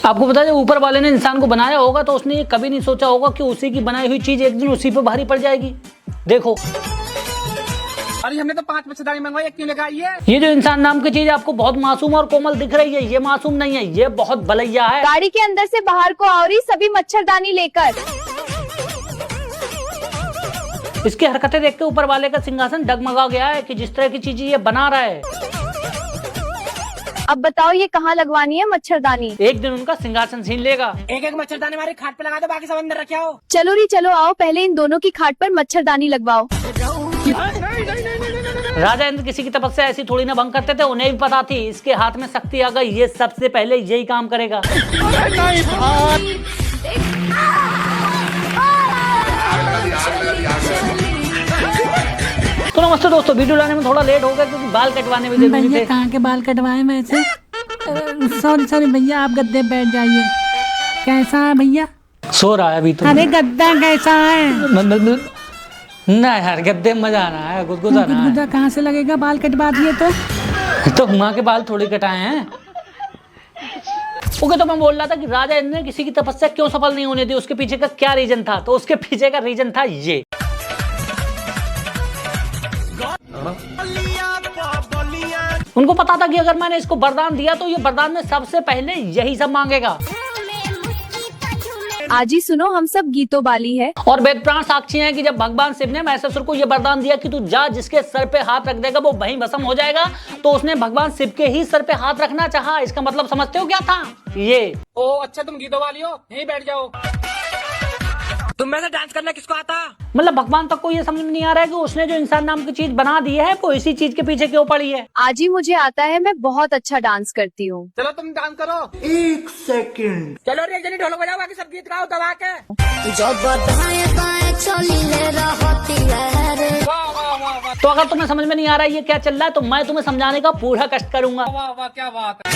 आपको पता है जब ऊपर वाले ने इंसान को बनाया होगा तो उसने ये कभी नहीं सोचा होगा कि उसी की बनाई हुई चीज एक दिन उसी पे भारी पड़ जाएगी। देखो अरे हमने तो 5 मच्छरदानी मंगवाई, क्यों लेकर आई है? ये जो इंसान नाम की चीज आपको बहुत मासूम और कोमल दिख रही है, ये मासूम नहीं है, ये बहुत बलैया है। गाड़ी के अंदर से बाहर को आ रही सभी मच्छरदानी लेकर। इसकी हरकतें देख के ऊपर वाले का सिंहासन डगमगा गया है कि जिस तरह की चीजें ये बना रहा है। अब बताओ ये कहाँ लगवानी है मच्छरदानी? एक दिन उनका सिंहासन छीन लेगा। एक एक मच्छरदानी हमारी खाट पे लगा दो, बाकी सब अंदर रखे हो। चलो री चलो आओ, पहले इन दोनों की खाट पर मच्छरदानी लगवाओ। राजा इंद्र किसी की तपस्या ऐसी थोड़ी ना भंग करते थे, उन्हें भी पता थी इसके हाथ में शक्ति आ गई, ये सबसे पहले यही काम करेगा। तो नमस्ते दोस्तों, वीडियो लाने में थोड़ा लेट हो गया क्योंकि बाल कटवाने में जरूरी थे। भैया कहाँ के बाल कटवाए मैं से? सॉरी भैया, आप गद्दे बैठ जाइए। कैसा है भैया? सो रहा है अभी तो। अरे गद्दा कैसा है? ना यार, गद्दे में मजा आ रहा है, गुदगुदा रहा है। गुदगुदा कहाँ से लगेगा? बाल कटवा दिए तो माँ के बाल थोड़ी कटाए हैं। ओके, तो मैं बोल रहा था कि राजा इंद्र ने किसी की तपस्या क्यों सफल नहीं होने दी, उसके पीछे का क्या रीजन था। तो उसके पीछे का रीजन था ये। उनको पता था कि अगर मैंने इसको वरदान दिया तो ये वरदान में सबसे पहले यही सब मांगेगा। आज ही सुनो, हम सब गीतों बाली है। और वेद प्राण साक्षी हैं कि जब भगवान शिव ने महिषासुर को यह वरदान दिया कि तू जा, जिसके सर पे हाथ रख देगा वो वहीं भस्म हो जाएगा, तो उसने भगवान शिव के ही सर पे हाथ रखना चाहा। इसका मतलब समझते हो क्या था ये? ओ अच्छा, तुम गीतों वाली हो, यहीं बैठ जाओ। तुम में से डांस करना किसको आता? मतलब भगवान तक को ये समझ में नहीं आ रहा है कि उसने जो इंसान नाम की चीज बना दी है वो इसी चीज के पीछे क्यों पड़ी है। आज ही मुझे आता है, मैं बहुत अच्छा डांस करती हूँ। चलो तुम डांस करो। 1 सेकंड। चलो रे, एक जनी ढोलक बजाओ, बाकी सब गीत गाओ दबा के। वाह वाह वाह वाह, तो अगर तुम्हें समझ में नहीं आ रहा है ये क्या चल रहा है तो मैं तुम्हें समझाने का पूरा कष्ट करूंगा। वाह वाह, क्या बात है।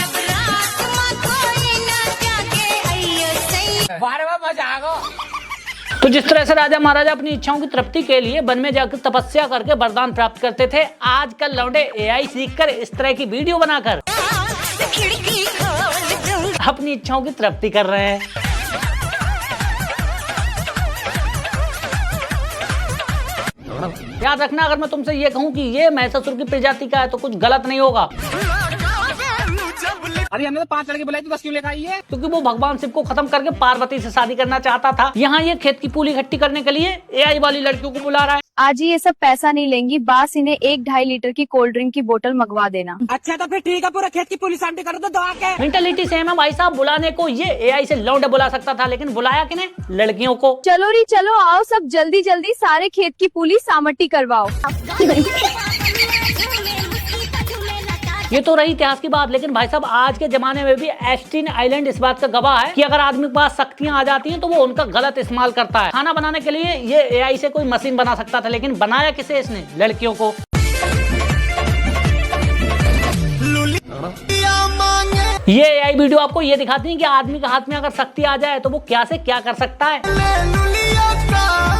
वाह रे वाह, मजा आ गया। तो जिस तरह से राजा महाराजा अपनी इच्छाओं की तृप्ति के लिए वन में जाकर तपस्या करके वरदान प्राप्त करते थे, आजकल लौंडे एआई सीखकर इस तरह की वीडियो बनाकर अपनी इच्छाओं की तृप्ति कर रहे हैं। याद रखना, अगर मैं तुमसे ये कहूँ कि ये महिषासुर की प्रजाति का है तो कुछ गलत नहीं होगा। अरे हमने तो 5 लड़के बुलाई थी, बस क्यों लेकर आई है? क्योंकि वो भगवान शिव को खत्म करके पार्वती से शादी करना चाहता था। यहाँ ये खेत की पूली इकट्ठी करने के लिए एआई वाली लड़कियों को बुला रहा है। आज ही ये सब पैसा नहीं लेंगी, बस इन्हें 1-2.5 लीटर की कोल्ड ड्रिंक की बोतल मंगवा देना। अच्छा तो फिर ठीक है, पूरा खेत की पुलिस आंटी कर दो दबा के। मेंटालिटी सेम है भाई साहब। बुलाने को ये एआई से लौंडे बुला सकता था, लेकिन बुलाया किन्हें? लड़कियों को। चलो री चलो आओ, सब जल्दी जल्दी सारे खेत की पुलिस सामटी करवाओ। ये तो रही इतिहास की बात, लेकिन भाई साहब आज के जमाने में भी एप्स्टीन आइलैंड इस बात का गवाह है कि अगर आदमी के पास शक्तियां आ जाती हैं तो वो उनका गलत इस्तेमाल करता है। खाना बनाने के लिए ये एआई से कोई मशीन बना सकता था, लेकिन बनाया किसे इसने? लड़कियों को। ये एआई वीडियो आपको ये दिखाती है कि आदमी के हाथ में अगर शक्ति आ जाए तो वो क्या से क्या कर सकता है।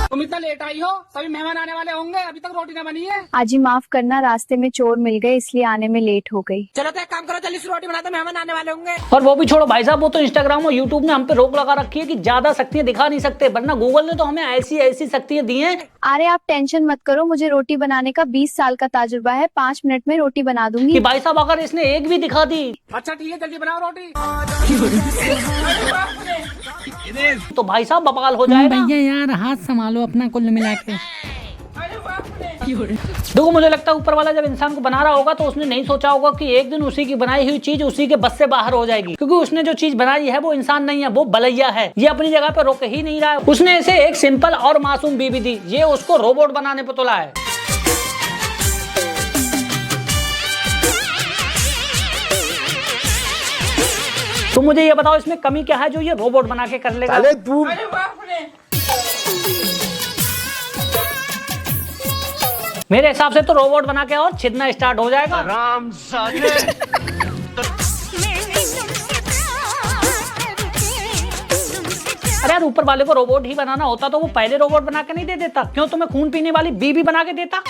तुम इतना लेट आई हो, सभी मेहमान आने वाले होंगे, अभी तक रोटी न बनी है। आज ही माफ करना, रास्ते में चोर मिल गए इसलिए आने में लेट हो गई। चलो तो एक काम करो, जल्दी से रोटी बना दो, मेहमान आने वाले होंगे। और वो भी छोड़ो भाई साहब, वो तो इंस्टाग्राम और यूट्यूब ने हम पे रोक लगा रखी है कि ज्यादा शक्तियां दिखा नहीं सकते, वरना गूगल ने तो हमें ऐसी ऐसी शक्तियां दी हैं। अरे आप टेंशन मत करो, मुझे रोटी बनाने का 20 साल का तजुर्बा है, 5 मिनट में रोटी बना दूंगी। कि भाई साहब अगर इसने एक भी दिखा दी अच्छा ठीक है, जल्दी बनाओ रोटी। तो भाई साहब बवाल हो जाएगा। भैया यार हाथ संभालो अपना, कुल मिला के। देखो मुझे लगता है ऊपर वाला जब इंसान को बना रहा होगा तो उसने नहीं सोचा होगा कि एक दिन उसी की बनाई हुई चीज उसी के बस से बाहर हो जाएगी, क्योंकि उसने जो चीज बनाई है वो इंसान नहीं है, वो बलैया है। ये अपनी जगह पे रोक ही नहीं रहा है। उसने इसे एक सिंपल और मासूम बीवी दी, ये उसको रोबोट बनाने पे तुला है। तो मुझे ये बताओ इसमें कमी क्या है जो ये रोबोट बना के कर लेगा? मेरे हिसाब से तो रोबोट बना के और छिदना स्टार्ट हो जाएगा। अरे यार, ऊपर वाले को रोबोट ही बनाना होता तो वो पहले रोबोट बना के नहीं दे देता? क्यों तुम्हें खून पीने वाली बीबी बना के देता?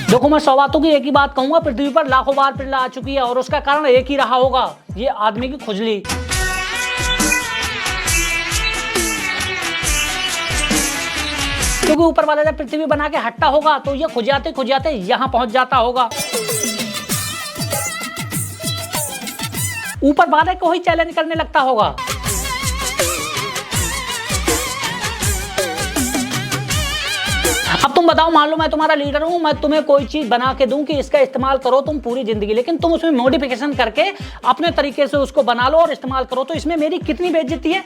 देखो मैं 100 बातों की एक ही बात कहूंगा, पृथ्वी पर लाखों बार पिल्ला आ चुकी है और उसका कारण एक ही रहा होगा, ये आदमी की खुजली। क्योंकि ऊपर वाला जब पृथ्वी बना के हटता होगा तो ये खुजाते खुजाते यहां पहुंच जाता होगा। ऊपर वाले को ही चैलेंज करने लगता होगा। अब तुम बताओ, मान लो मैं तुम्हारा लीडर हूं, मैं तुम्हें कोई चीज बना के दूं कि इसका इस्तेमाल करो तुम पूरी जिंदगी, लेकिन तुम उसमें मॉडिफिकेशन करके अपने तरीके से उसको बना लो और इस्तेमाल करो, तो इसमें मेरी कितनी बेइज्जती है।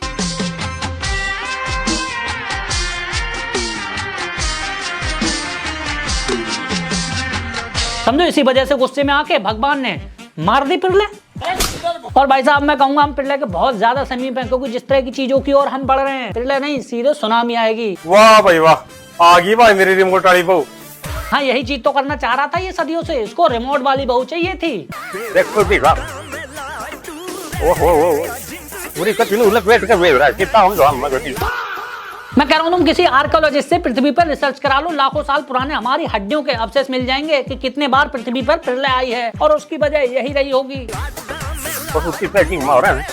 समझो, इसी वजह से गुस्से में आके भगवान ने मार दी पिरले। और भाई साहब मैं कहूंगा हम पिरले के बहुत ज्यादा समीप हैं, क्योंकि जिस तरह की चीजों की ओर हम बढ़ रहे हैं, पिरले नहीं सीधे सुनामी आएगी। वाह भाई वाह, आ गई भाई मेरी रिमोट वाली बहू। हाँ, यही चीज तो करना चाह रहा था ये सदियों से, इसको रिमोट वाली बहू चाहिए थी। देखो भी वाह, ओहो पूरी कठिन उलट बैठ कर वेव रहा कितना हम मैं कह रहा हूँ तुम किसी आर्कियोलॉजिस्ट से पृथ्वी पर रिसर्च करा लो, लाखों साल पुराने हमारी हड्डियों के अवशेष मिल जाएंगे कि कितने बार पृथ्वी पर प्रलय आई है और उसकी वजह यही रही होगी। उसकी पैकिंग मार रहा है।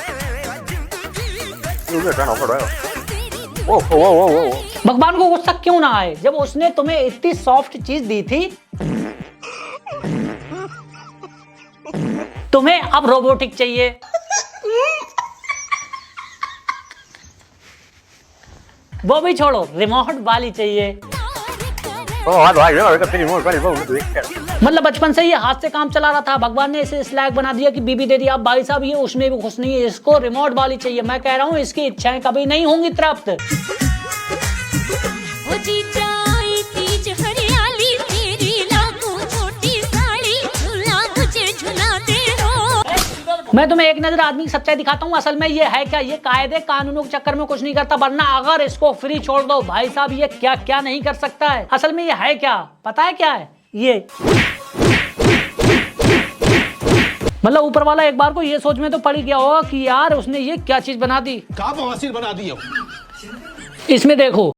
भगवान को गुस्सा क्यों ना आए जब उसने तुम्हें इतनी सॉफ्ट चीज दी थी। तुम्हें अब रोबोटिक चाहिए, वो भी छोड़ो, रिमोट वाली चाहिए। मतलब बचपन से ये हाथ से काम चला रहा था, भगवान ने इसे इस लायक बना दिया कि बीबी दे दी। अब भाई साहब ये उसमें भी खुश नहीं है, इसको रिमोट वाली चाहिए। मैं कह रहा हूँ इसकी इच्छाएं कभी नहीं होंगी तृप्त। मैं तुम्हें एक नजर आदमी की सच्चाई दिखाता हूँ, असल में ये है क्या, ये कायदे कानूनों के चक्कर में कुछ नहीं करता, वरना अगर इसको फ्री छोड़ दो भाई साहब ये क्या क्या नहीं कर सकता है। असल में ये है क्या, पता है क्या है ये? मतलब ऊपर वाला एक बार को ये सोच में तो पड़ गया होगा कि यार उसने ये क्या चीज बना दी, क्या बवासीर बना दी हो। इसमें देखो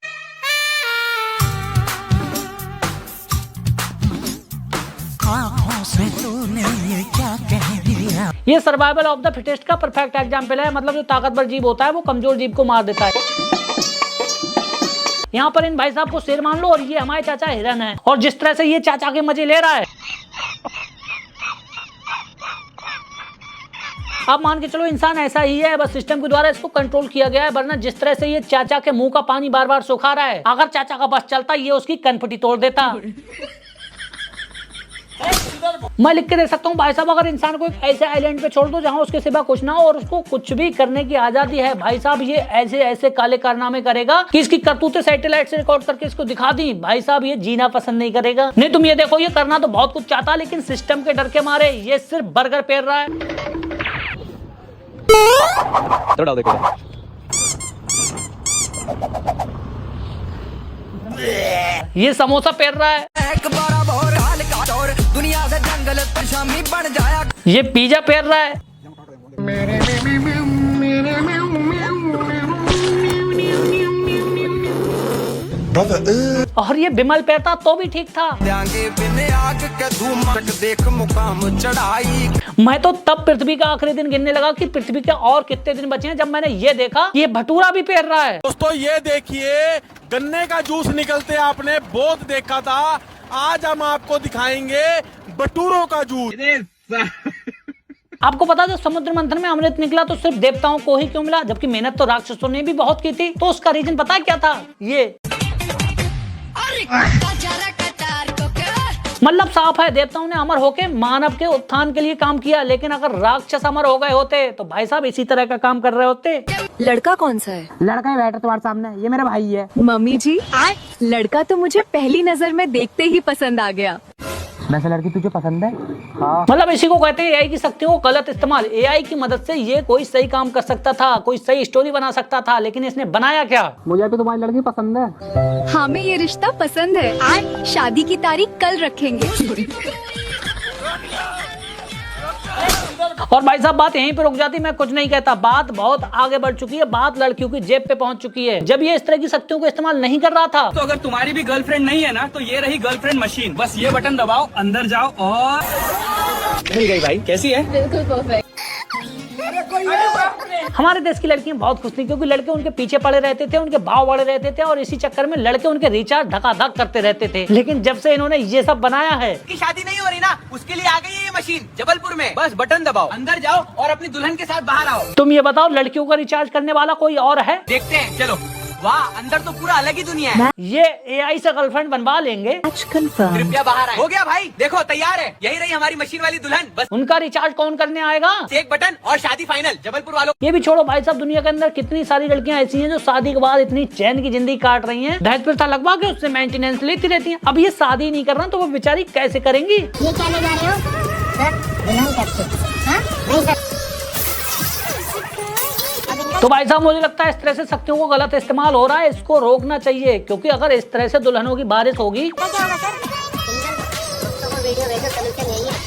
ये सर्वाइवल ऑफ द फिटेस्ट का परफेक्ट एग्जाम्पल है। मतलब जो ताकतवर जीव होता है वो कमजोर जीव को मार देता है। यहाँ पर इन भाई साहब को शेर मान लो और ये हमारे चाचा हिरन है, और जिस तरह से ये चाचा के मजे ले रहा है, अब मान के चलो इंसान ऐसा ही है, बस सिस्टम के द्वारा इसको कंट्रोल किया गया है। वरना जिस तरह से ये चाचा के मुंह का पानी बार बार सुखा रहा है, अगर चाचा का बस चलता ये उसकी कनपटी तोड़ देता। मैं लिख के दे सकता हूँ भाई साहब, अगर इंसान को एक ऐसे आइलैंड पे छोड़ दो जहाँ उसके सिवा कुछ ना हो और उसको कुछ भी करने की आजादी है, भाई साहब ये ऐसे ऐसे काले कारनामे करेगा कि इसकी करतूतें सैटेलाइट से रिकॉर्ड करके इसको दिखा दी, भाई साहब ये जीना पसंद नहीं करेगा। नहीं तुम ये देखो, ये करना तो बहुत कुछ चाहता, लेकिन सिस्टम के डर के मारे ये सिर्फ बर्गर पेर रहा है। ये समोसा पेर रहा है, दुनिया से जंगल शामी बन जाया। ये पिज्जा पेर रहा है, और ये बिमल पेरता तो भी ठीक था। मैं तो तब पृथ्वी का आखिरी दिन गिनने लगा कि पृथ्वी के और कितने दिन बचे हैं, जब मैंने ये देखा ये भटूरा भी पेर रहा है। दोस्तों ये देखिए, गन्ने का जूस निकलते आपने बहुत देखा था, आज हम आपको दिखाएंगे भटूरों का जूस। आपको पता, जब समुद्र मंथन में अमृत निकला तो सिर्फ देवताओं को ही क्यों मिला, जबकि मेहनत तो राक्षसों ने भी बहुत की थी। तो उसका रीजन पता है क्या था? ये मतलब साफ है, देवताओं ने अमर होके मानव के उत्थान के लिए काम किया, लेकिन अगर राक्षस अमर हो गए होते तो भाई साहब इसी तरह का काम कर रहे होते। लड़का कौन सा है? लड़का ही बैठा तुम्हारे सामने, ये मेरा भाई है। मम्मी जी, लड़का तो मुझे पहली नजर में देखते ही पसंद आ गया। वैसे लड़की तुझे पसंद है? हाँ। मतलब इसी को कहते हैं एआई की शक्तियों को गलत इस्तेमाल। एआई की मदद से ये कोई सही काम कर सकता था, कोई सही स्टोरी बना सकता था, लेकिन इसने बनाया क्या? मुझे तो तुम्हारी लड़की पसंद है। हमें ये रिश्ता पसंद है, आज शादी की तारीख कल रखेंगे। और भाई साहब बात यहीं पे रुक जाती, मैं कुछ नहीं कहता, बात बहुत आगे बढ़ चुकी है, बात लड़कियों की जेब पे पहुंच चुकी है। जब ये इस तरह की शक्तियों को इस्तेमाल नहीं कर रहा था, तो अगर तुम्हारी भी गर्लफ्रेंड नहीं है ना, तो ये रही गर्लफ्रेंड मशीन। बस ये बटन दबाओ, अंदर जाओ और मिल गई भाई। कैसी है? बिल्कुल परफेक्ट। हमारे देश की लड़कियां बहुत खुश थी, क्योंकि लड़के उनके पीछे पड़े रहते थे, उनके भाव बढ़े रहते थे, और इसी चक्कर में लड़के उनके रिचार्ज धकाधक करते रहते थे। लेकिन जब से इन्होंने ये सब बनाया है, की शादी नहीं हो रही ना, उसके लिए आ गई है ये मशीन जबलपुर में। बस बटन दबाओ, अंदर जाओ और अपनी दुल्हन के साथ बाहर आओ। तुम ये बताओ लड़कियों का रिचार्ज करने वाला कोई और है? देखते हैं, चलो। वाह, अंदर तो पूरा अलग ही दुनिया है। ये AI से गर्लफ्रेंड बनवा लेंगे। कृपया बाहर आए। हो गया भाई, देखो तैयार है। यही रही हमारी मशीन वाली दुल्हन। बस उनका रिचार्ज कौन करने आएगा? एक बटन और शादी फाइनल जबलपुर वालों। ये भी छोड़ो भाई साहब, दुनिया के अंदर कितनी सारी लड़कियां ऐसी हैं जो शादी के बाद इतनी चैन की जिंदगी काट रही हैं, दहेज प्रथा लगवा के उससे मेंटेनेंस लेती रहती हैं। अब ये शादी नहीं करना तो वो बेचारी कैसे करेंगी? ये क्या ले जा रहे हो सर? नहीं करते। हाँ? नहीं सर। तो भाई साहब मुझे लगता है इस तरह से शक्तियों को गलत इस्तेमाल हो रहा है, इसको रोकना चाहिए, क्योंकि अगर इस तरह से दुल्हनों की बारिश होगी क्या होगा सर? सिंगल दोस्तों को वीडियो भेजो, सोल्यूशन यही है।